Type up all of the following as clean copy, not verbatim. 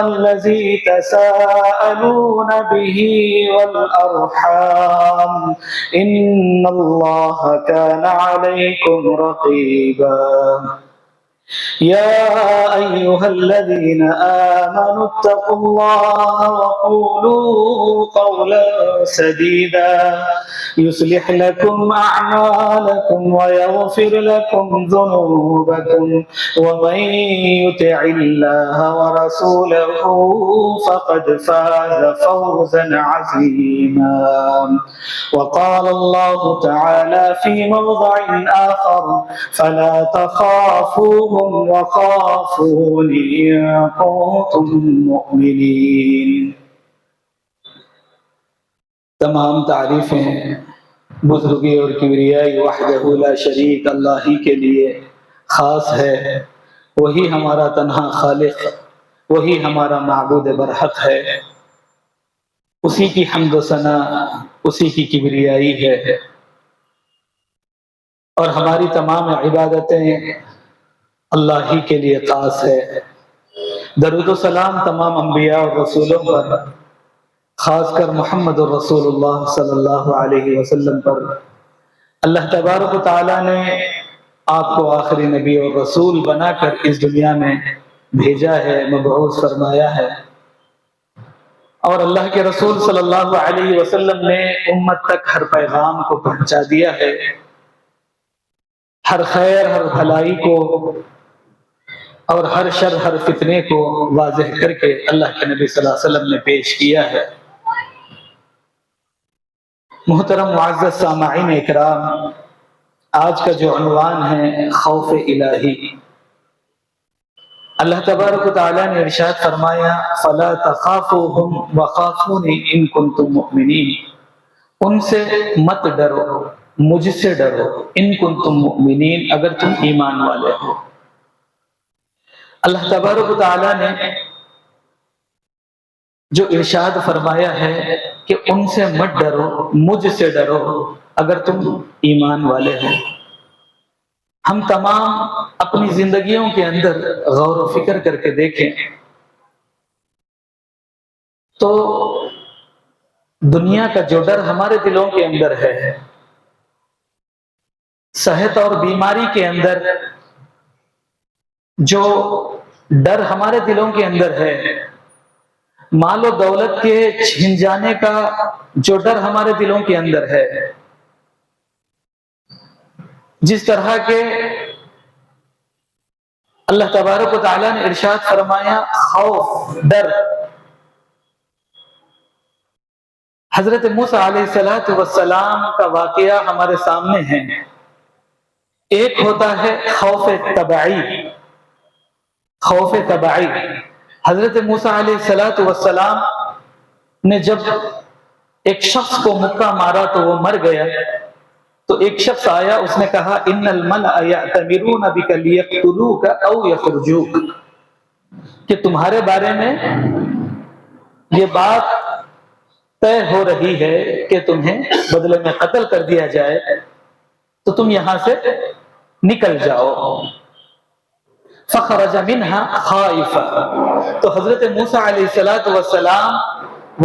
الذي تساءلون به والأرحام إن الله كان عليكم رقيبا يا أيها الذين آمنوا اتقوا الله وقولوا قولا سديدا يصلح لكم أعمالكم ويغفر لكم ذنوبكم ومن يطع الله ورسوله فقد فاز فوزا عظيما وقال الله تعالى في موضع آخر فلا تخافوهم وخافوني إن كنتم مؤمنين۔ تمام تعریفیں بزرگی اور کبریائی وحدہ لا شریک اللہ ہی کے لیے خاص ہے۔ وہی ہمارا تنہا خالق، وہی ہمارا معبود برحق ہے، اسی کی حمد و ثنا، اسی کی کبریائی ہے، اور ہماری تمام عبادتیں اللہ ہی کے لیے خاص ہے۔ درود و سلام تمام انبیاء اور رسولوں پر، خاص کر محمد الرسول اللہ صلی اللہ علیہ وسلم پر۔ اللہ تبارک و تعالیٰ نے آپ کو آخری نبی اور رسول بنا کر اس دنیا میں بھیجا ہے، مبعوث فرمایا ہے، اور اللہ کے رسول صلی اللہ علیہ وسلم نے امت تک ہر پیغام کو پہنچا دیا ہے، ہر خیر، ہر بھلائی کو اور ہر شر، ہر فتنے کو واضح کر کے اللہ کے نبی صلی اللہ علیہ وسلم نے پیش کیا ہے۔ محترم معزز سامعین اکرام، آج کا جو عنوان ہے خوف الہی، اللہ تبارک و تعالیٰ نے ارشاد فرمایا فَلَا تَخَافُوهُمْ وَخَافُونِي إِن كُنتُم مُؤْمِنِينَ، ان سے مت ڈرو، مجھ سے ڈرو، ان کنتم مؤمنین، اگر تم ایمان والے ہو۔ اللہ تبارک و تعالیٰ نے جو ارشاد فرمایا ہے کہ ان سے مت ڈرو، مجھ سے ڈرو اگر تم ایمان والے ہو۔ ہم تمام اپنی زندگیوں کے اندر غور و فکر کر کے دیکھیں تو دنیا کا جو ڈر ہمارے دلوں کے اندر ہے، صحت اور بیماری کے اندر جو ڈر ہمارے دلوں کے اندر ہے، مال و دولت کے چھن جانے کا جو ڈر ہمارے دلوں کے اندر ہے، جس طرح کے اللہ تبارک و تعالیٰ نے ارشاد فرمایا خوف، ڈر، حضرت موسیٰ علیہ السلام کا واقعہ ہمارے سامنے ہے۔ ایک ہوتا ہے خوف طبعی، خوف طبعی۔ حضرت موسیٰ علیہ السلام نے جب ایک شخص کو مکہ مارا تو وہ مر گیا، تو ایک شخص آیا، اس نے کہا ان الملأ یأتمرون بک لیقتلوک او یخرجوک، کہ تمہارے بارے میں یہ بات طے ہو رہی ہے کہ تمہیں بدلے میں قتل کر دیا جائے، تو تم یہاں سے نکل جاؤ۔ فخرج منها خائفا، تو حضرت موسیٰ علیہ السلام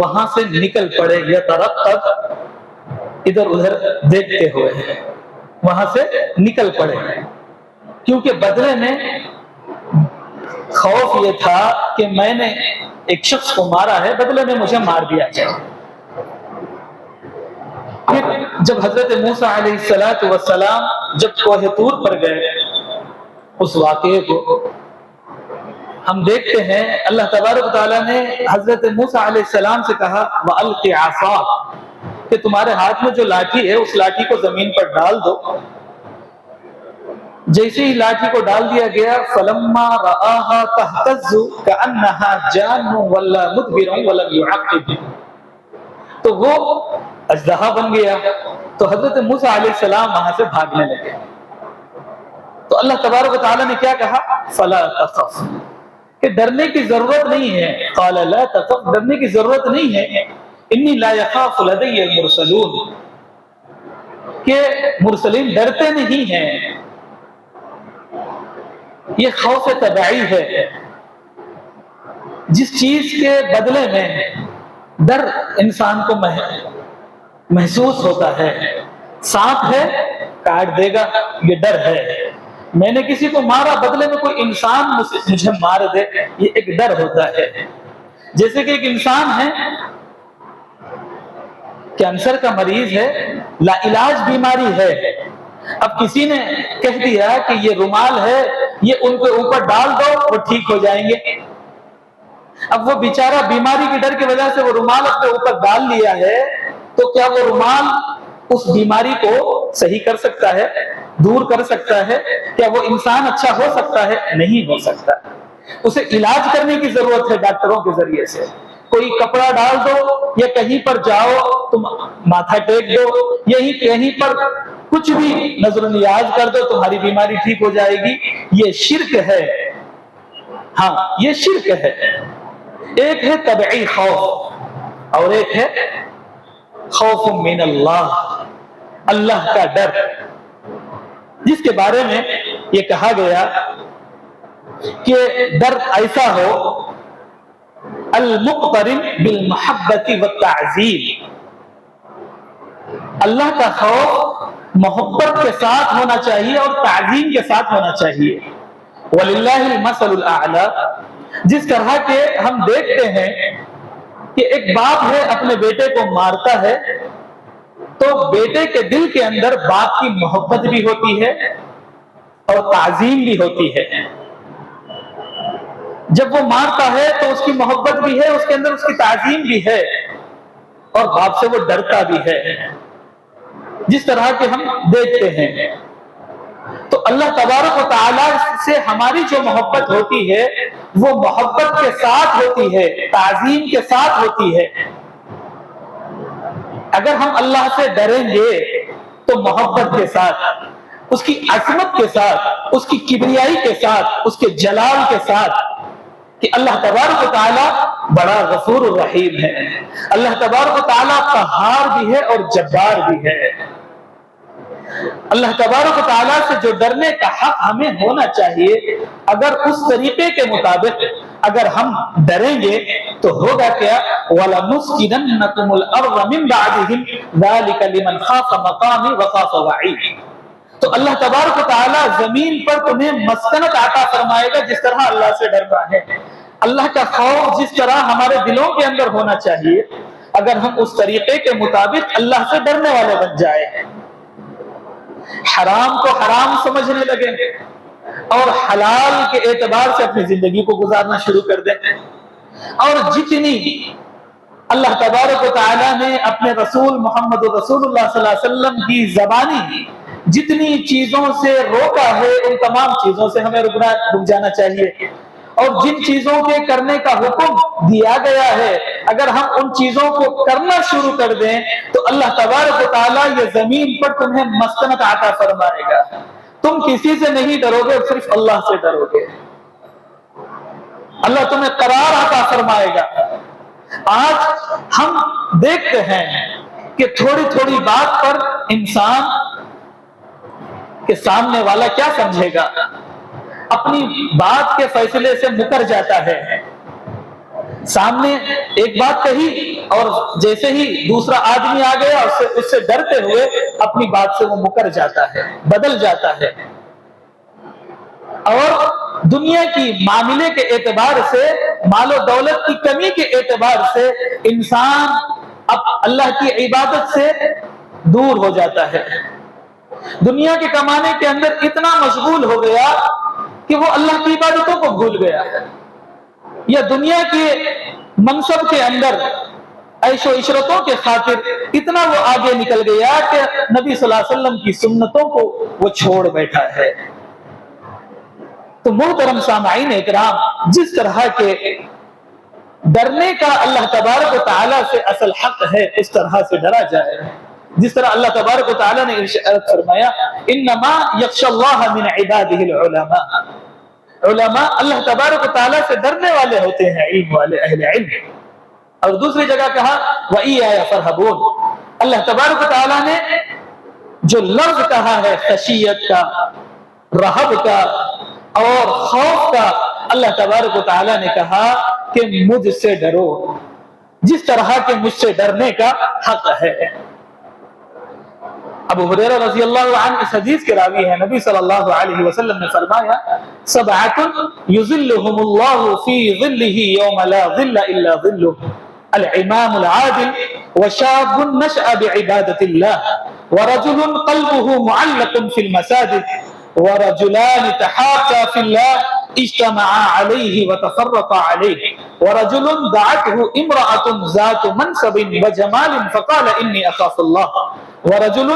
وہاں سے نکل پڑے، یترقب، ادھر ادھر دیکھتے ہوئے وہاں سے نکل پڑے، کیونکہ بدلے میں خوف یہ تھا کہ میں نے ایک شخص کو مارا ہے، بدلے میں مجھے مار دیا جائے۔ پھر جب حضرت موسیٰ علیہ السلام جب کوہ طور پر گئے، اس واقعے کو ہم دیکھتے ہیں، اللہ تبارک و تعالیٰ نے حضرت موسیٰ علیہ السلام سے کہا وَأَلْقِ عَصَاكَ، کہ تمہارے ہاتھ میں جو لاٹھی ہے اس لاٹھی کو زمین پر ڈال دو۔ جیسے ہی لاٹھی کو ڈال دیا گیا فَلَمَّا رَآهَا تَهْتَزُّ كَأَنَّهَا جَانٌّ وَلَّا مُدْبِرٌ وَلَمْ يُعَقِّبْ، تو وہ اژدہا بن گیا، تو حضرت موسیٰ علیہ السلام وہاں سے بھاگنے لگے۔ تو اللہ تبارک و تعالیٰ نے کیا کہا فَلَا تَخَفْ، کہ ڈرنے کی ضرورت نہیں ہے، قَالَ لَا تَخَفْ، ڈرنے کی ضرورت نہیں ہے، اِنِّي لَا يَخَافُ لَدَيَّ الْمُرْسَلُونَ، کہ مرسلین ڈرتے نہیں ہیں، یہ خوف طبعی ہے۔ جس چیز کے بدلے میں ڈر انسان کو محسوس ہوتا ہے. سانپ ہے کاٹ دے گا، یہ ڈر ہے. میں نے کسی کو مارا، بدلے میں کوئی انسان مجھے مار دے، یہ ایک ڈر ہوتا ہے. جیسے کہ ایک انسان ہے کینسر کا مریض ہے، لا علاج بیماری ہے. اب کسی نے کہہ دیا کہ یہ رومال ہے، یہ ان کے اوپر ڈال دو وہ ٹھیک ہو جائیں گے. اب وہ بیچارہ بیماری کے ڈر کی وجہ سے وہ رومال اپنے اوپر ڈال لیا ہے، تو کیا وہ رومال اس بیماری کو صحیح کر سکتا ہے، دور کر سکتا ہے؟ کیا وہ انسان اچھا ہو سکتا ہے؟ نہیں ہو سکتا. اسے علاج کرنے کی ضرورت ہے ڈاکٹروں کے ذریعے سے. کوئی کپڑا ڈال دو یا کہیں پر جاؤ تم ماتھا ٹیک دو، یہی کہیں پر کچھ بھی نظر نیاز کر دو تمہاری بیماری ٹھیک ہو جائے گی. یہ شرک ہے. ہاں یہ شرک ہے. ایک ہے طبعی خوف اور ایک ہے خوف من اللہ، اللہ کا ڈر، جس کے بارے میں یہ کہا گیا کہ ڈر ایسا ہو المقترن بالمحبت والتعظیم. اللہ کا خوف محبت کے ساتھ ہونا چاہیے اور تعظیم کے ساتھ ہونا چاہیے. وَلِلَّهِ الْمَثَلُ الْأَعْلَى. جس طرح کے ہم دیکھتے ہیں کہ ایک باپ ہے اپنے بیٹے کو مارتا ہے تو بیٹے کے دل کے اندر باپ کی محبت بھی ہوتی ہے اور تعظیم بھی ہوتی ہے. جب وہ مارتا ہے تو اس کی محبت بھی ہے، اس کے اندر اس کی تعظیم بھی ہے اور باپ سے وہ ڈرتا بھی ہے، جس طرح کے ہم دیکھتے ہیں. تو اللہ تبارک و تعالی سے ہماری جو محبت ہوتی ہے وہ محبت کے ساتھ ہوتی ہے، تعظیم کے ساتھ ہوتی ہے. اگر ہم اللہ سے ڈریں گے تو محبت کے ساتھ، اس کی عظمت کے ساتھ، اس کی کبریائی کے ساتھ، اس کے جلال کے ساتھ کہ اللہ تبارک و تعالی بڑا غفور الرحیم ہے، اللہ تبارک و تعالی قہار بھی ہے اور جبار بھی ہے. اللہ تبارک و تعالیٰ سے جو ڈرنے کا حق ہمیں ہونا چاہیے، اگر اس طریقے کے مطابق اگر ہم ڈریں گے تو ہوگا کیا؟ وَلَنُسْكِنَنَّكُمُ الْأَرْضَ مِنْ بَعْدِهِمْ ذَلِكَ لِمَنْ خَافَ مَقَامِي وَخَافَ وَعِيدِ. تو اللہ تبارک و تعالیٰ زمین پر تمہیں مسکنت عطا فرمائے گا جس طرح اللہ سے ڈرنا ہے. اللہ کا خوف جس طرح ہمارے دلوں کے اندر ہونا چاہیے، اگر ہم اس طریقے کے مطابق اللہ سے ڈرنے والے بن جائیں، حرام کو حرام سمجھنے لگے اور حلال کے اعتبار سے اپنی زندگی کو گزارنا شروع کر دیں، اور جتنی اللہ تبارک و تعالیٰ نے اپنے رسول محمد رسول اللہ صلی اللہ علیہ وسلم کی زبانی جتنی چیزوں سے روکا ہے ان تمام چیزوں سے ہمیں رک جانا چاہیے، اور جن چیزوں کے کرنے کا حکم دیا گیا ہے اگر ہم ان چیزوں کو کرنا شروع کر دیں تو اللہ تبارک و تعالیٰ یہ زمین پر تمہیں مسکنت عطا فرمائے گا. تم کسی سے نہیں ڈرو گے، صرف اللہ سے ڈرو گے. اللہ تمہیں قرار عطا فرمائے گا. آج ہم دیکھتے ہیں کہ تھوڑی تھوڑی بات پر انسان کے سامنے والا کیا سمجھے گا، اپنی بات کے فیصلے سے مکر جاتا ہے. سامنے ایک بات کہی اور جیسے ہی دوسرا آدمی آ گیا اس سے ڈرتے ہوئے اپنی بات سے وہ مکر جاتا ہے، بدل جاتا ہے. اور دنیا کی معاملے کے اعتبار سے، مال و دولت کی کمی کے اعتبار سے انسان اب اللہ کی عبادت سے دور ہو جاتا ہے. دنیا کے کمانے کے اندر اتنا مشغول ہو گیا کہ وہ اللہ کی عبادتوں کو بھول گیا ہے، یا دنیا کے منصب کے اندر عیش و عشرتوں کے خاطر اتنا وہ آگے نکل گیا کہ نبی صلی اللہ علیہ وسلم کی سنتوں کو وہ چھوڑ بیٹھا ہے. تو محترم سامعین اکرام، جس طرح کے ڈرنے کا اللہ تبارک و تعالیٰ سے اصل حق ہے اس طرح سے ڈرا جائے. جس طرح اللہ تبارک و تعالیٰ نے ارشاد فرمایا انما یخشی اللہ من عبادہ العلماء. علماء اللہ تبارک و تعالیٰ سے ڈرنے والے ہوتے ہیں، علم والے، اہل علم. اور دوسری جگہ کہا وَإِيَّايَ فَارْهَبُونَ. اللہ تبارک و تعالیٰ نے جو لفظ کہا ہے خشیت کا، رہب کا اور خوف کا، اللہ تبارک و تعالیٰ نے کہا کہ مجھ سے ڈرو جس طرح کے مجھ سے ڈرنے کا حق ہے۔ ابو ہریرہ رضی اللہ عنہ اس حدیث کے راوی ہیں، نبی صلی اللہ علیہ وسلم نے فرمایا سبعۃ یظلھم اللہ فی ظلہ یوم لا ظل الا ظلہ، الامام العادل وشاب نشأ بعبادۃ اللہ ورجل قلبه معلق فی المساجد ورجلان تحابا فی اللہ اجتمعا علیہ وتفرقا علیہ ورجل دعته امرأة ذات منصب وجمال فقال انی اخاف اللہ ورجل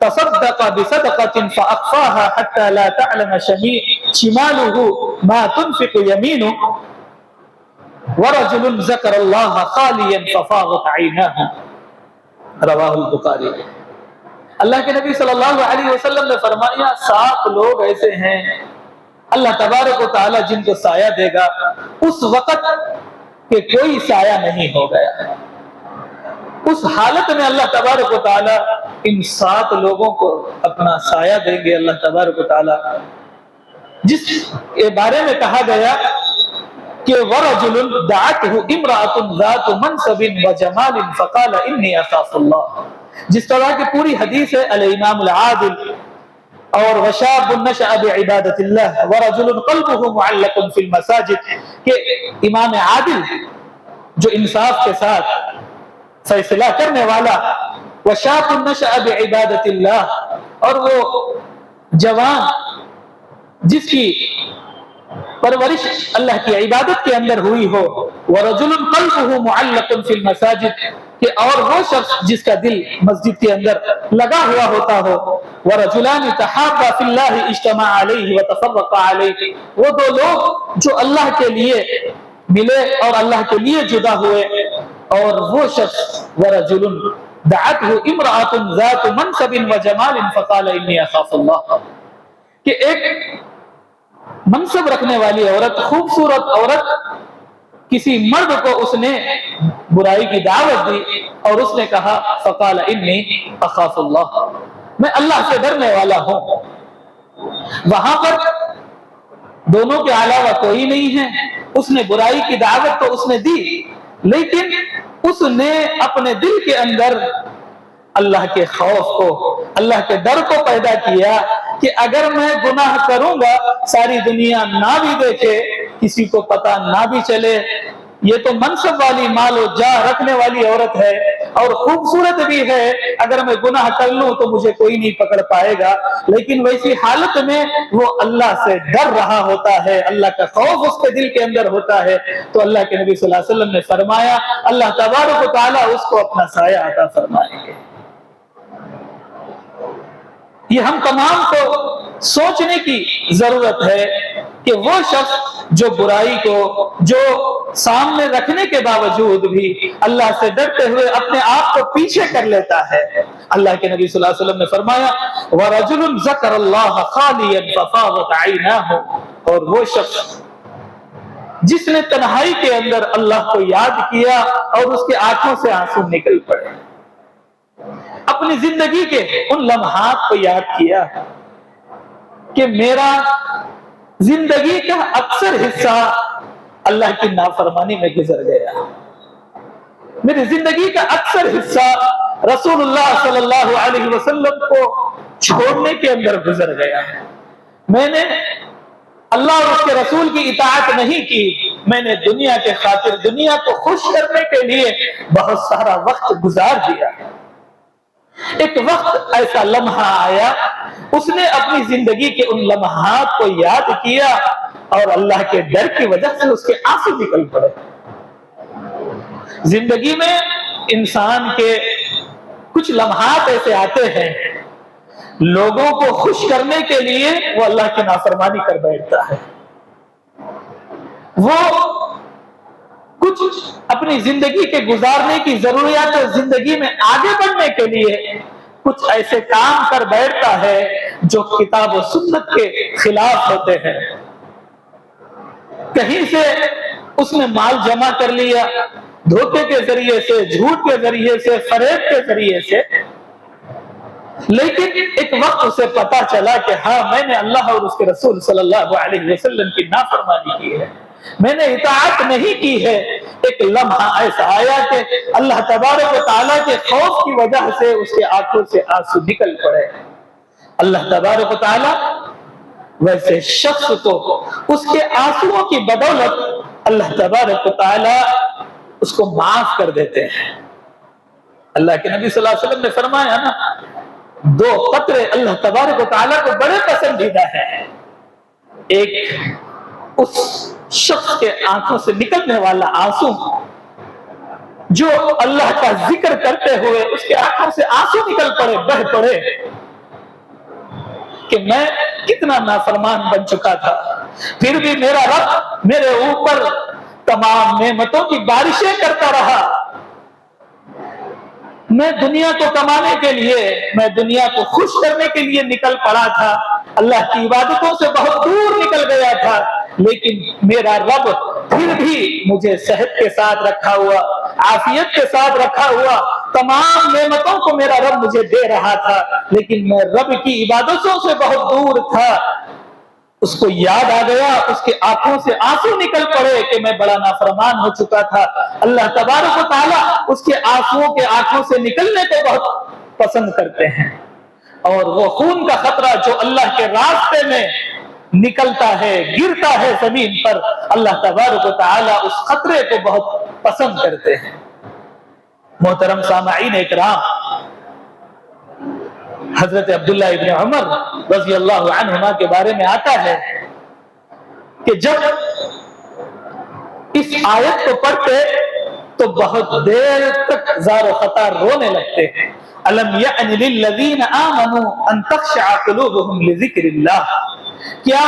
تصدق بصدقة فأخفاها حتى لا تعلم شماله ما تنفق يمينه ورجل ذكر الله خاليا ففاضت عيناه، رواہ البخاری۔ اللہ کے نبی صلی اللہ علیہ وسلم نے فرمایا 7 لوگ ایسے ہیں اللہ تبارک و تعالی جن کو سایہ دے گا اس وقت کہ کوئی سایہ نہیں ہو گیا۔ اس حالت میں اللہ تبارک و تعالی ان 7 لوگوں کو اپنا سایہ دیں گے۔ اللہ تبارک و تعالی جس کے بارے میں کہا گیا کہ وَرَجُلٌ دَعَتْهُ امْرَأَةٌ ذَاتُ مَنْصَبٍ وَجَمَالٍ فَقَالَ إِنِّي أَخَافُ اللَّهَ، جس طرح کی پوری حدیث ہے الامام العادل اور وشاب نشأ بعبادت اللہ ورجل قلبه معلق فی المساجد، کہ امام عادل جو انصاف کے ساتھ فیصلہ کرنے والا، وشاب نشأ بعبادت اللہ، اور وہ جوان جس کی پرورش اللہ کی عبادت کے اندر ہوئی ہو، ورجل قلبه معلق فی المساجد، کہ اور وہ شخص جس کا دل مسجد کے اندر لگا ہوا ہوتا ہو، ورجلان تحابا فی اللہ اجتمعا علیہ وتفرقا علیہ، وہ 2 لوگ جو اللہ کے لیے ملے اور اللہ کے لیے جدا ہوئے، اور وہ شخص ورجل دعته امرأة ذات منصب وجمال فقال انی اخاف اللہ، کہ ایک منصب رکھنے والی عورت، خوبصورت عورت، کسی مرد کو اس نے برائی کی دعوت دی اور اس نے کہا فقال انی اخاف اللہ، میں اللہ سے ڈرنے والا ہوں۔ وہاں پر دونوں کے علاوہ کوئی نہیں ہے، اس نے برائی کی دعوت تو اس نے دی، لیکن اس نے اپنے دل کے اندر اللہ کے خوف کو، اللہ کے ڈر کو پیدا کیا کہ اگر میں گناہ کروں گا ساری دنیا نہ بھی دیکھے، کسی کو پتہ نہ بھی چلے، یہ تو منصب والی مال و جاہ رکھنے والی عورت ہے اور خوبصورت بھی ہے، اگر میں گناہ کر لوں تو مجھے کوئی نہیں پکڑ پائے گا، لیکن ویسی حالت میں وہ اللہ سے ڈر رہا ہوتا ہے، اللہ کا خوف اس کے دل کے اندر ہوتا ہے، تو اللہ کے نبی صلی اللہ علیہ وسلم نے فرمایا اللہ تبارک و تعالیٰ اس کو اپنا سایہ عطا فرمائیں گے۔ یہ ہم تمام کو سوچنے کی ضرورت ہے کہ وہ شخص جو برائی کو جو سامنے رکھنے کے باوجود بھی اللہ سے ڈرتے ہوئے اپنے آپ کو پیچھے کر لیتا ہے، اللہ کے نبی صلی اللہ علیہ وسلم نے فرمایا وَرَجُلٌ ذَكَرَ اللَّهَ خَالِيًا فَفَاضَتْ عَيْنَاهُ، اور وہ شخص جس نے تنہائی کے اندر اللہ کو یاد کیا اور اس کے آنکھوں سے آنسو نکل پڑے، اپنی زندگی کے ان لمحات کو یاد کیا کہ میرا زندگی کا اکثر حصہ اللہ کی نافرمانی میں گزر گیا، میری زندگی کا اکثر حصہ رسول اللہ صلی اللہ علیہ وسلم کو چھوڑنے کے اندر گزر گیا، میں نے اللہ اور اس کے رسول کی اطاعت نہیں کی، میں نے دنیا کے خاطر دنیا کو خوش کرنے کے لیے بہت سارا وقت گزار دیا۔ ایک وقت ایسا لمحہ آیا، اس نے اپنی زندگی کے ان لمحات کو یاد کیا اور اللہ کے ڈر کی وجہ سے اس کے آنسو نکل پڑے۔ زندگی میں انسان کے کچھ لمحات ایسے آتے ہیں لوگوں کو خوش کرنے کے لیے وہ اللہ کی نافرمانی کر بیٹھتا ہے، وہ کچھ اپنی زندگی کے گزارنے کی ضروریات زندگی میں آگے بڑھنے کے لیے کچھ ایسے کام کر بیٹھتا ہے جو کتاب و سنت کے خلاف ہوتے ہیں، کہیں سے اس نے مال جمع کر لیا دھوکے کے ذریعے سے، جھوٹ کے ذریعے سے، فریب کے ذریعے سے، لیکن ایک وقت اسے پتا چلا کہ ہاں میں نے اللہ اور اس کے رسول صلی اللہ علیہ وسلم کی نافرمانی کی ہے، میں نے اطاعت نہیں کی ہے۔ ایک لمحہ ایسا آیا کہ اللہ تبارک و تعالیٰ کے خوف کی وجہ سے اس کے آنکھوں سے آنسو نکل پڑے۔ اللہ تبارک و تعالیٰ ویسے شخص کو اس کے آنسوؤں کی بدولت اللہ تبارک و تعالیٰ اس کو معاف کر دیتے ہیں۔ اللہ کے نبی صلی اللہ علیہ وسلم نے فرمایا نا، دو قطرے اللہ تبارک و تعالیٰ کو بڑے پسندیدہ ہیں۔ ایک اس شخص کے آنکھوں سے نکلنے والا آنسو جو اللہ کا ذکر کرتے ہوئے اس کے آنکھوں سے آنسو نکل پڑے، بہہ پڑے کہ میں کتنا نافرمان بن چکا تھا، پھر بھی میرا رب میرے اوپر تمام نعمتوں کی بارشیں کرتا رہا۔ میں دنیا کو کمانے کے لیے، میں دنیا کو خوش کرنے کے لیے نکل پڑا تھا، اللہ کی عبادتوں سے بہت دور نکل گیا تھا، لیکن میرا رب پھر بھی مجھے صحت کے ساتھ رکھا ہوا، عافیت کے ساتھ رکھا ہوا، تمام نعمتوں کو میرا رب مجھے دے رہا تھا، لیکن میں رب کی عبادتوں سے بہت دور تھا۔ اس کو یاد آ گیا، اس کے آنکھوں سے آنسو نکل پڑے کہ میں بڑا نافرمان ہو چکا تھا۔ اللہ تبارک و تعالیٰ اس کے آنسوؤں کے آنکھوں سے نکلنے کو بہت پسند کرتے ہیں، اور وہ خون کا قطرہ جو اللہ کے راستے میں نکلتا ہے، گرتا ہے زمین پر، اللہ تبارک و تعالیٰ اس قطرے کو بہت پسند کرتے ہیں۔ محترم سامعین اکرام، حضرت عبداللہ ابن عمر رضی اللہ عنہما کے بارے میں آتا ہے کہ جب اس آیت کو پڑھتے تو بہت دیر تک زار و خطار رونے لگتے ہیں۔ الم یأن للذین آمنوا ان تخشع قلوبهم لذکر اللہ، کیا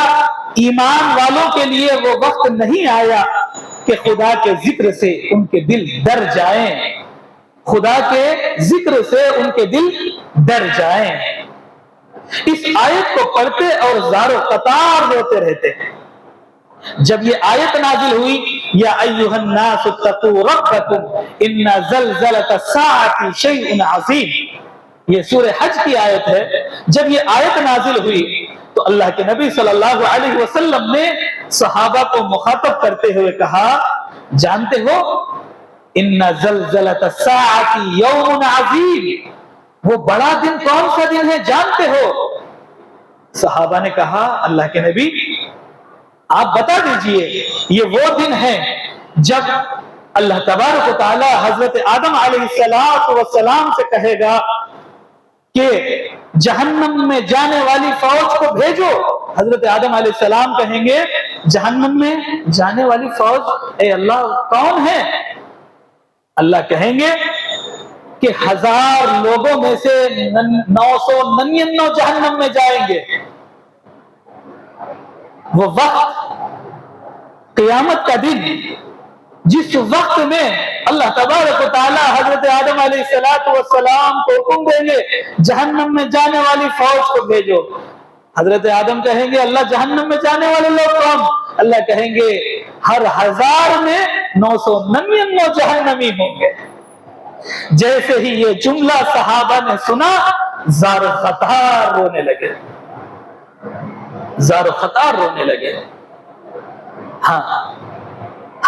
ایمان والوں کے لیے وہ وقت نہیں آیا کہ خدا کے ذکر سے ان کے دل ڈر جائیں، خدا کے ذکر سے ان کے دل ڈر جائیں۔ اس آیت کو پڑھتے اور زار و قطار روتے رہتے ہیں۔ جب یہ آیت نازل ہوئی، یا ایھا الناس اتقوا ربکم ان زلزلۃ الساعۃ شیء عظیم، یہ سورہ حج کی آیت ہے۔ جب یہ آیت نازل ہوئی تو اللہ کے نبی صلی اللہ علیہ وسلم نے صحابہ کو مخاطب کرتے ہوئے کہا، جانتے ہو ان زلزلۃ الساعۃ یوم عظیم، وہ بڑا دن کون سا دن ہے جانتے ہو؟ صحابہ نے کہا، اللہ کے نبی آپ بتا دیجئے۔ یہ وہ دن ہے جب اللہ تبارک و تعالی حضرت آدم علیہ السلام سے کہے گا کہ جہنم میں جانے والی فوج کو بھیجو۔ حضرت آدم علیہ السلام کہیں گے، جہنم میں جانے والی فوج اے اللہ کون ہے؟ اللہ کہیں گے کہ 1000 لوگوں میں سے 999 جہنم میں جائیں گے۔ وہ وقت قیامت کا دن جس وقت میں اللہ تبارک و تعالی حضرت آدم علیہ السلام کو حکم دیں گے جہنم میں جانے والی فوج کو بھیجو۔ حضرت آدم کہیں گے، اللہ جہنم میں جانے والے لوگ کون؟ اللہ کہیں گے ہر 1000 میں 999 جہنمی ہوں گے۔ جیسے ہی یہ جملہ صحابہ نے سنا، زار و خطار رونے لگے، زار و خطار رونے لگے۔ ہاں،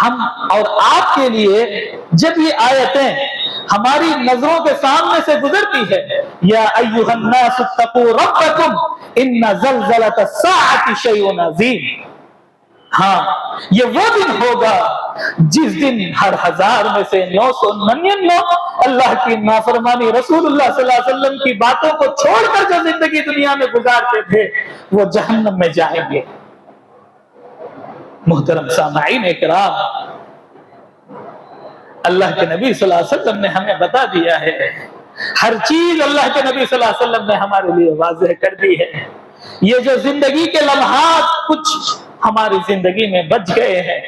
ہم اور آپ کے لیے جب یہ آیتیں ہماری نظروں کے سامنے سے گزرتی ہے، یا ایھا الناس اتقوا ربکم ان زلزلۃ الساعۃ شیء عظیم، ہاں یہ وہ دن ہوگا جس دن ہر 1000 میں سے 999 اللہ کی نافرمانی، رسول اللہ صلی اللہ علیہ وسلم کی باتوں کو چھوڑ کر جو زندگی دنیا میں گزارتے تھے وہ جہنم میں جائیں گے۔ محترم سامعین اکرام، اللہ کے نبی صلی اللہ علیہ وسلم نے ہمیں بتا دیا ہے، ہر چیز اللہ کے نبی صلی اللہ علیہ وسلم نے ہمارے لیے واضح کر دی ہے۔ یہ جو زندگی کے لمحات کچھ ہماری زندگی میں بچ گئے ہیں،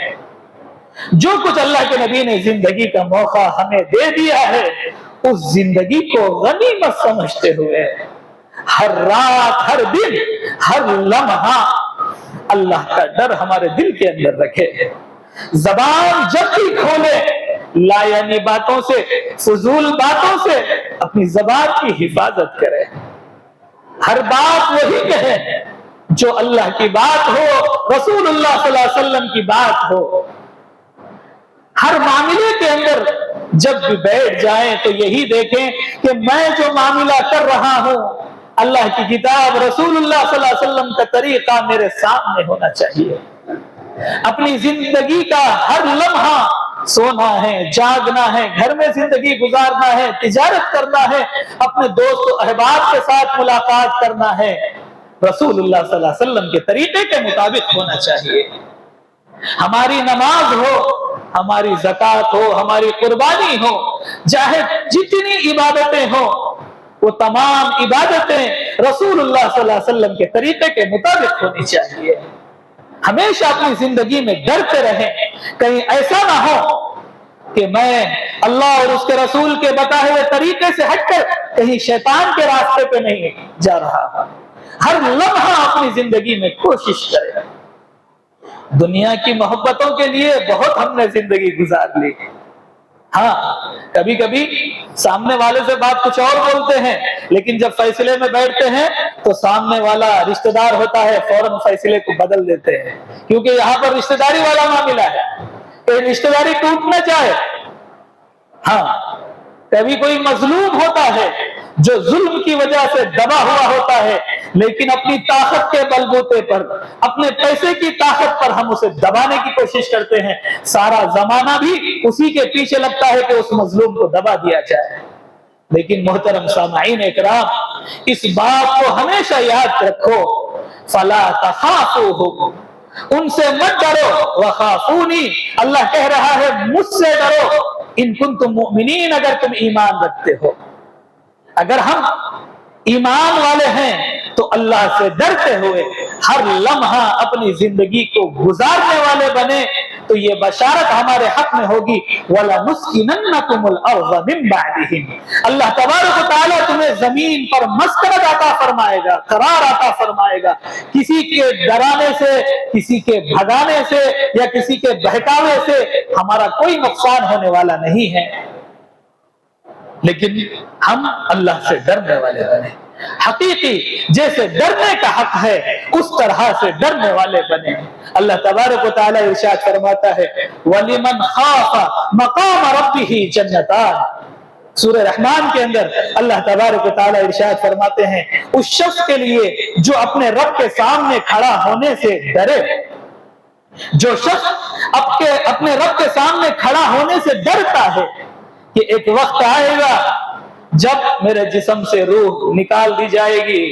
جو کچھ اللہ کے نبی نے زندگی کا موقع ہمیں دے دیا ہے، اس زندگی کو غنیمت سمجھتے ہوئے ہر رات، ہر دن، ہر لمحہ اللہ کا ڈر ہمارے دل کے اندر رکھے۔ زبان جب بھی کھولے لا یعنی باتوں سے، فضول باتوں سے اپنی زبان کی حفاظت کرے، ہر بات وہی کہے جو اللہ کی بات ہو، رسول اللہ صلی اللہ علیہ وسلم کی بات ہو، ہر معاملے کے اندر جب بھی بیٹھ جائیں تو یہی دیکھیں کہ میں جو معاملہ کر رہا ہوں، اللہ کی کتاب، رسول اللہ صلی اللہ علیہ وسلم کا طریقہ میرے سامنے ہونا چاہیے۔ اپنی زندگی کا ہر لمحہ سونا ہے، جاگنا ہے، گھر میں زندگی گزارنا ہے، تجارت کرنا ہے، اپنے دوست و احباب کے ساتھ ملاقات کرنا ہے، رسول اللہ صلی اللہ علیہ وسلم کے طریقے کے مطابق ہونا چاہیے۔ ہماری نماز ہو، ہماری زکوٰۃ ہو، ہماری قربانی ہو، چاہے جتنی عبادتیں ہوں، وہ تمام عبادتیں رسول اللہ صلی اللہ علیہ وسلم کے طریقے کے مطابق ہونی چاہیے۔ ہمیشہ اپنی زندگی میں ڈرتے رہیں، کہیں ایسا نہ ہو کہ میں اللہ اور اس کے رسول کے بتائے ہوئے طریقے سے ہٹ کر کہیں شیطان کے راستے پہ نہیں جا رہا۔ ہر لمحہ اپنی زندگی میں کوشش کرے۔ دنیا کی محبتوں کے لیے بہت ہم نے زندگی گزار لی، ہاں کبھی کبھی سامنے والے سے بات کچھ اور بولتے ہیں، لیکن جب فیصلے میں بیٹھتے ہیں تو سامنے والا رشتہ دار ہوتا ہے، فوراً فیصلے کو بدل دیتے ہیں، کیونکہ یہاں پر رشتہ داری والا معاملہ ہے، کہ رشتہ داری ٹوٹ نہ جائے۔ ہاں کبھی کوئی مظلوم ہوتا ہے جو ظلم کی وجہ سے دبا ہوا ہوتا ہے، لیکن اپنی طاقت کے بلبوتے پر، اپنے پیسے کی طاقت پر ہم اسے دبانے کی کوشش کرتے ہیں، سارا زمانہ بھی اسی کے پیچھے لگتا ہے کہ اس مظلوم کو دبا دیا جائے۔ لیکن محترم سامعین اکرام، اس بات کو ہمیشہ یاد رکھو، فلا تخافوہم، ان سے مت ڈرو، وخافونی، اللہ کہہ رہا ہے مجھ سے ڈرو، ان کنتم مؤمنین، اگر تم ایمان رکھتے ہو۔ اگر ہم ایمان والے ہیں تو اللہ سے ڈرتے ہوئے ہر لمحہ اپنی زندگی کو گزارنے والے بنے تو یہ بشارت ہمارے حق میں ہوگی، وَلَنُسْكِنَنَّكُمُ الْأَرْضَ مِنْ بَعْدِهِمْ، اللہ تبارک و تعالیٰ تمہیں زمین پر مسکنت عطا فرمائے گا، قرار عطا فرمائے گا۔ کسی کے ڈرانے سے، کسی کے بھگانے سے یا کسی کے بہکاوے سے ہمارا کوئی نقصان ہونے والا نہیں ہے، لیکن ہم اللہ سے ڈرنے والے بنے، حقیقی جیسے ڈرنے کا حق ہے اس طرح سے ڈرنے والے بنے۔ اللہ تبارک و تعالی ارشاد فرماتا ہے وَلِمَنْ خَافَ مَقَامَ رَبِّهِ جَنَّتَانِ، سورہ رحمان کے اندر اللہ تبارک و تعالی ارشاد فرماتے ہیں اس شخص کے لیے جو اپنے رب کے سامنے کھڑا ہونے سے ڈرے، جو شخص اپنے رب کے سامنے کھڑا ہونے سے ڈرتا ہے کہ ایک وقت آئے گا جب میرے جسم سے روح نکال دی جائے گی،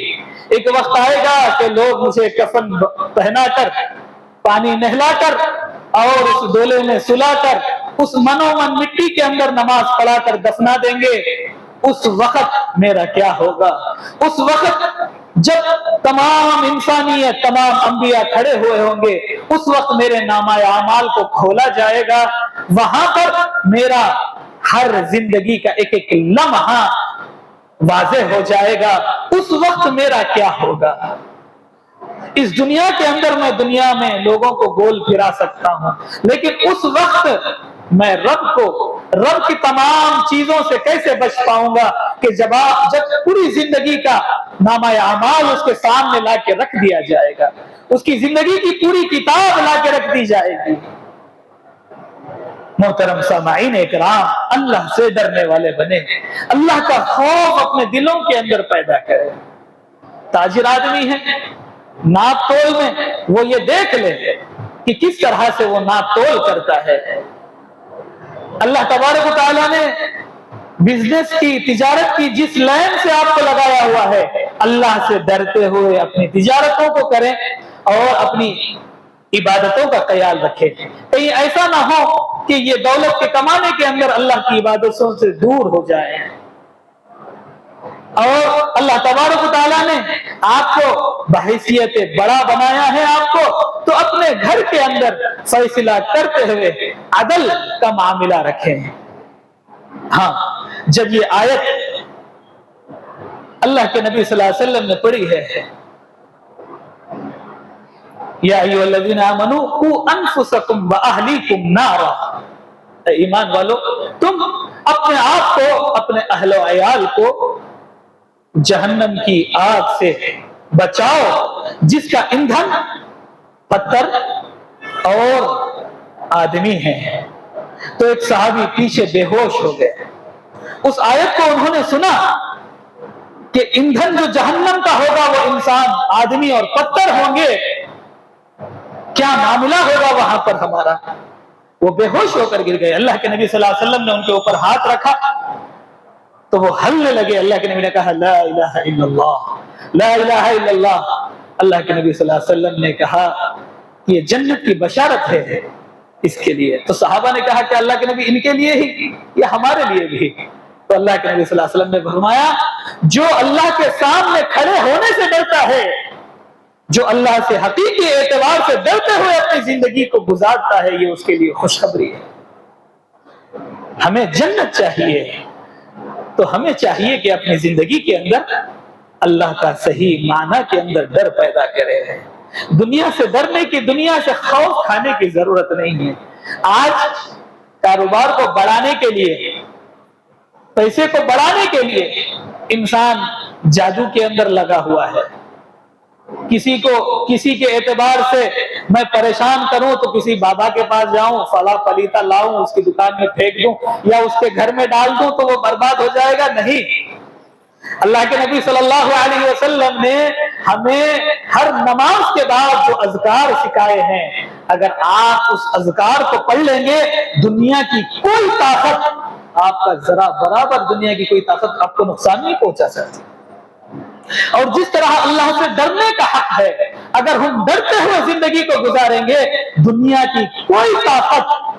ایک وقت آئے گا کہ لوگ مجھے کفن پہنا کر، پانی نہلا کر اور اس ڈولے میں سلا کر اس منومن مٹی کے اندر نماز پڑھا کر دفنا دیں گے۔ اس وقت میرا کیا ہوگا؟ اس وقت جب تمام انسانیت، تمام انبیاء کھڑے ہوئے ہوں گے، اس وقت میرے نامہ اعمال کو کھولا جائے گا، وہاں پر میرا ہر زندگی کا ایک ایک لمحہ واضح ہو جائے گا۔ اس وقت میرا کیا ہوگا؟ اس دنیا کے اندر میں دنیا میں لوگوں کو گول پھرا سکتا ہوں، لیکن اس وقت میں رب کی تمام چیزوں سے کیسے بچ پاؤں گا کہ جب پوری زندگی کا نامہ اعمال اس کے سامنے لا کے رکھ دیا جائے گا، اس کی زندگی کی پوری کتاب لا کے رکھ دی جائے گی۔ محترم سامعین اکرام، اللہ سے ڈرنے والے بنے، اللہ کا خوف اپنے دلوں کے اندر پیدا کرے۔ تاجر آدمی ہے، ناپ تول میں وہ یہ دیکھ لے کہ کس طرح سے وہ ناپ تول کرتا ہے۔ اللہ تبارک و تعالیٰ نے بزنس کی، تجارت کی جس لائن سے آپ کو لگایا ہوا ہے، اللہ سے ڈرتے ہوئے اپنی تجارتوں کو کریں اور اپنی عبادتوں کا خیال رکھیں، کہیں ایسا نہ ہو کہ یہ دولت کے کمانے کے اندر اللہ کی عبادتوں سے دور ہو جائے۔ اور اللہ تبارک و تعالیٰ نے آپ کو بحیثیت بڑا بنایا ہے، آپ کو تو اپنے گھر کے اندر فیصلہ کرتے ہوئے عدل کا معاملہ رکھیں۔ ہاں جب یہ آیت اللہ کے نبی صلی اللہ علیہ وسلم نے پڑھی ہے، یا ایھا الذین آمنوا قوا انفسکم واہلیکم نارا، ایمان والو تم اپنے آپ کو، اپنے اہل و عیال کو جہنم کی آگ سے بچاؤ جس کا ایندھن پتھر اور آدمی ہے۔ تو ایک صحابی پیچھے بے ہوش ہو گئے۔ اس آیت کو انہوں نے سنا کہ ایندھن جو جہنم کا ہوگا وہ انسان، آدمی اور پتھر ہوں گے، کیا معاملہ ہوگا وہاں پر ہمارا؟ وہ بے ہوش ہو کر گر گئے۔ اللہ کے نبی صلی اللہ علیہ وسلم نے ان کے اوپر ہاتھ رکھا تو وہ ہلنے لگے۔ اللہ کے نبی نے کہا لا الہ الا اللہ، لا الہ الا اللہ۔ اللہ کے نبی صلی اللہ علیہ وسلم نے کہا یہ جنت کی بشارت ہے اس کے لیے۔ تو صحابہ نے کہا کہ اللہ کے نبی ان کے لیے ہی یا ہمارے لیے بھی؟ تو اللہ کے نبی صلی اللہ علیہ وسلم نے فرمایا جو اللہ کے سامنے کھڑے ہونے سے ڈرتا ہے، جو اللہ سے حقیقی اعتبار سے ڈرتے ہوئے اپنی زندگی کو گزارتا ہے، یہ اس کے لیے خوشخبری ہے۔ ہمیں جنت چاہیے تو ہمیں چاہیے کہ اپنی زندگی کے اندر اللہ کا صحیح معنی کے اندر ڈر پیدا کرے۔ دنیا سے ڈرنے کی، دنیا سے خوف کھانے کی ضرورت نہیں ہے۔ آج کاروبار کو بڑھانے کے لیے، پیسے کو بڑھانے کے لیے انسان جادو کے اندر لگا ہوا ہے۔ کسی کے اعتبار سے میں پریشان کروں تو کسی بابا کے پاس جاؤں، فلاں پلیتا لاؤں، اس کی دکان میں پھینک دوں یا اس کے گھر میں ڈال دوں تو وہ برباد ہو جائے گا؟ نہیں۔ اللہ کے نبی صلی اللہ علیہ وسلم نے ہمیں ہر نماز کے بعد جو اذکار سکھائے ہیں، اگر آپ اس اذکار کو پڑھ لیں گے، دنیا کی کوئی طاقت آپ کا ذرا برابر، دنیا کی کوئی طاقت آپ کو نقصان نہیں پہنچا سکتی۔ اور جس طرح اللہ سے ڈرنے کا حق ہے، اگر ہم ڈرتے ہوئے زندگی کو گزاریں گے، دنیا کی کوئی طاقت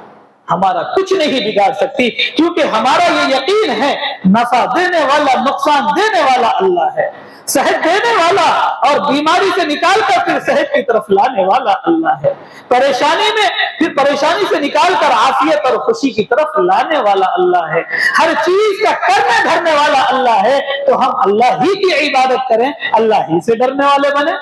ہمارا کچھ نہیں بگاڑ سکتی، کیونکہ ہمارا یہ یقین ہے نفع دینے والا، نقصان دینے والا اللہ ہے، صحت دینے والا اور بیماری سے نکال کر پھر صحت کی طرف لانے والا اللہ ہے، پریشانی میں پھر پریشانی سے نکال کر عافیت اور خوشی کی طرف لانے والا اللہ ہے، ہر چیز کا کرنے دھرنے والا اللہ ہے۔ تو ہم اللہ ہی کی عبادت کریں، اللہ ہی سے ڈرنے والے بنیں۔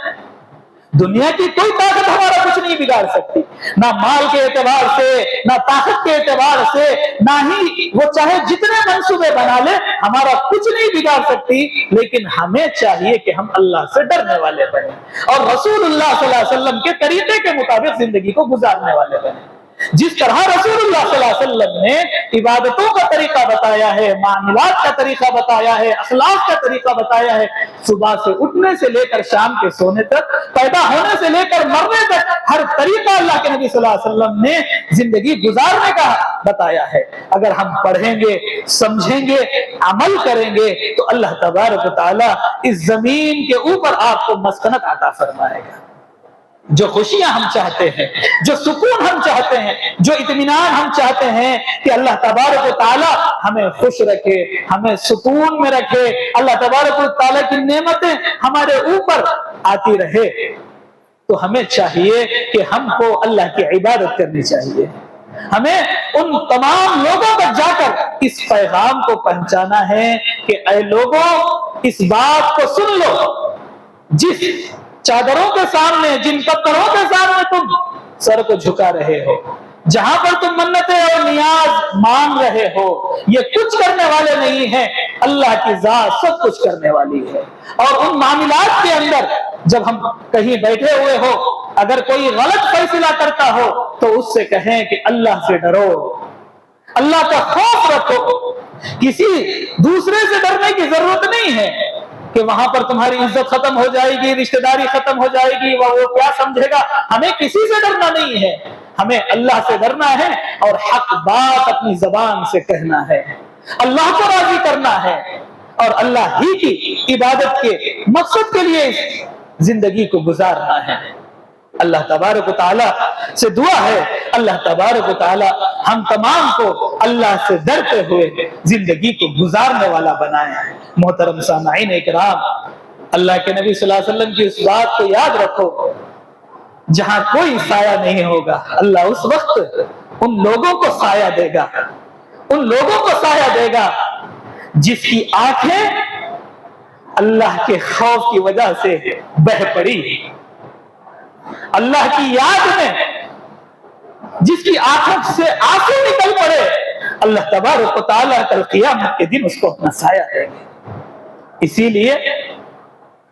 دنیا کی کوئی طاقت ہمارا کچھ نہیں بگاڑ سکتی، نہ مال کے اعتبار سے، نہ طاقت کے اعتبار سے، نہ ہی وہ چاہے جتنے منصوبے بنا لے، ہمارا کچھ نہیں بگاڑ سکتی۔ لیکن ہمیں چاہیے کہ ہم اللہ سے ڈرنے والے بنیں اور رسول اللہ صلی اللہ علیہ وسلم کے طریقے کے مطابق زندگی کو گزارنے والے بنیں۔ جس طرح رسول اللہ صلی اللہ علیہ وسلم نے عبادتوں کا طریقہ بتایا ہے، معاملات کا طریقہ بتایا ہے، اخلاق کا طریقہ بتایا ہے، صبح سے اٹھنے سے لے کر شام کے سونے تک، پیدا ہونے سے لے کر مرنے تک، ہر طریقہ اللہ کے نبی صلی اللہ علیہ وسلم نے زندگی گزارنے کا بتایا ہے۔ اگر ہم پڑھیں گے، سمجھیں گے، عمل کریں گے تو اللہ تبارک و تعالیٰ اس زمین کے اوپر آپ کو مسکنت عطا فرمائے گا۔ جو خوشیاں ہم چاہتے ہیں، جو سکون ہم چاہتے ہیں، جو اطمینان ہم چاہتے ہیں کہ اللہ تبارک و تعالی ہمیں خوش رکھے، ہمیں سکون میں رکھے، اللہ تبارک و تعالی کی نعمتیں ہمارے اوپر آتی رہے، تو ہمیں چاہیے کہ ہم کو اللہ کی عبادت کرنی چاہیے۔ ہمیں ان تمام لوگوں تک جا کر اس پیغام کو پہنچانا ہے کہ اے لوگوں، اس بات کو سن لو، جس چادروں کے سامنے، جن پتھروں کے سامنے تم سر کو جھکا رہے ہو، جہاں پر تم منتیں اور نیاز مانگ رہے ہو، یہ کچھ کرنے والے نہیں ہیں، اللہ کی ذات سب کچھ کرنے والی ہے۔ اور ان معاملات کے اندر جب ہم کہیں بیٹھے ہوئے ہو، اگر کوئی غلط فیصلہ کرتا ہو تو اس سے کہیں کہ اللہ سے ڈرو، اللہ کا خوف رکھو، کسی دوسرے سے ڈرنے کی ضرورت نہیں ہے کہ وہاں پر تمہاری عزت ختم ہو جائے گی، رشتہ داری ختم ہو جائے گی، وہ کیا سمجھے گا۔ ہمیں کسی سے ڈرنا نہیں ہے، ہمیں اللہ سے ڈرنا ہے اور حق بات اپنی زبان سے کہنا ہے، اللہ کو راضی کرنا ہے اور اللہ ہی کی عبادت کے مقصد کے لیے اس زندگی کو گزارنا ہے۔ اللہ تبارک و تعالی سے دعا ہے، اللہ تبارک و تعالی ہم تمام کو اللہ سے ڈرتے ہوئے زندگی کو گزارنے والا بنائے۔ محترم سامعین اکرام، اللہ کے نبی صلی اللہ علیہ وسلم کی اس بات کو یاد رکھو، جہاں کوئی سایہ نہیں ہوگا، اللہ اس وقت ان لوگوں کو سایہ دے گا، ان لوگوں کو سایہ دے گا جس کی آنکھیں اللہ کے خوف کی وجہ سے بہہ پڑی، اللہ کی یاد میں جس کی آنکھوں سے آنسو نکل پڑے، اللہ تبارک و تعالیٰ کل قیامت کے دن اس کو اپنا سایہ دے گا۔ اسی لیے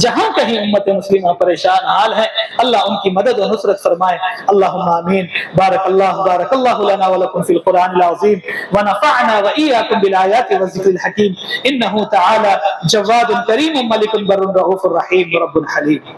جہاں کہیں امت مسلمہ پریشان حال ہے اللہ ان کی مدد و نصرت فرمائے. اللہم آمین. بارک اللہ لنا ولکم فی القرآن العظیم ونفعنا وإیاکم بالآیات والذکر الحکیم انہ تعالی جواد کریم ملک بر رؤوف رحیم رب حلیم.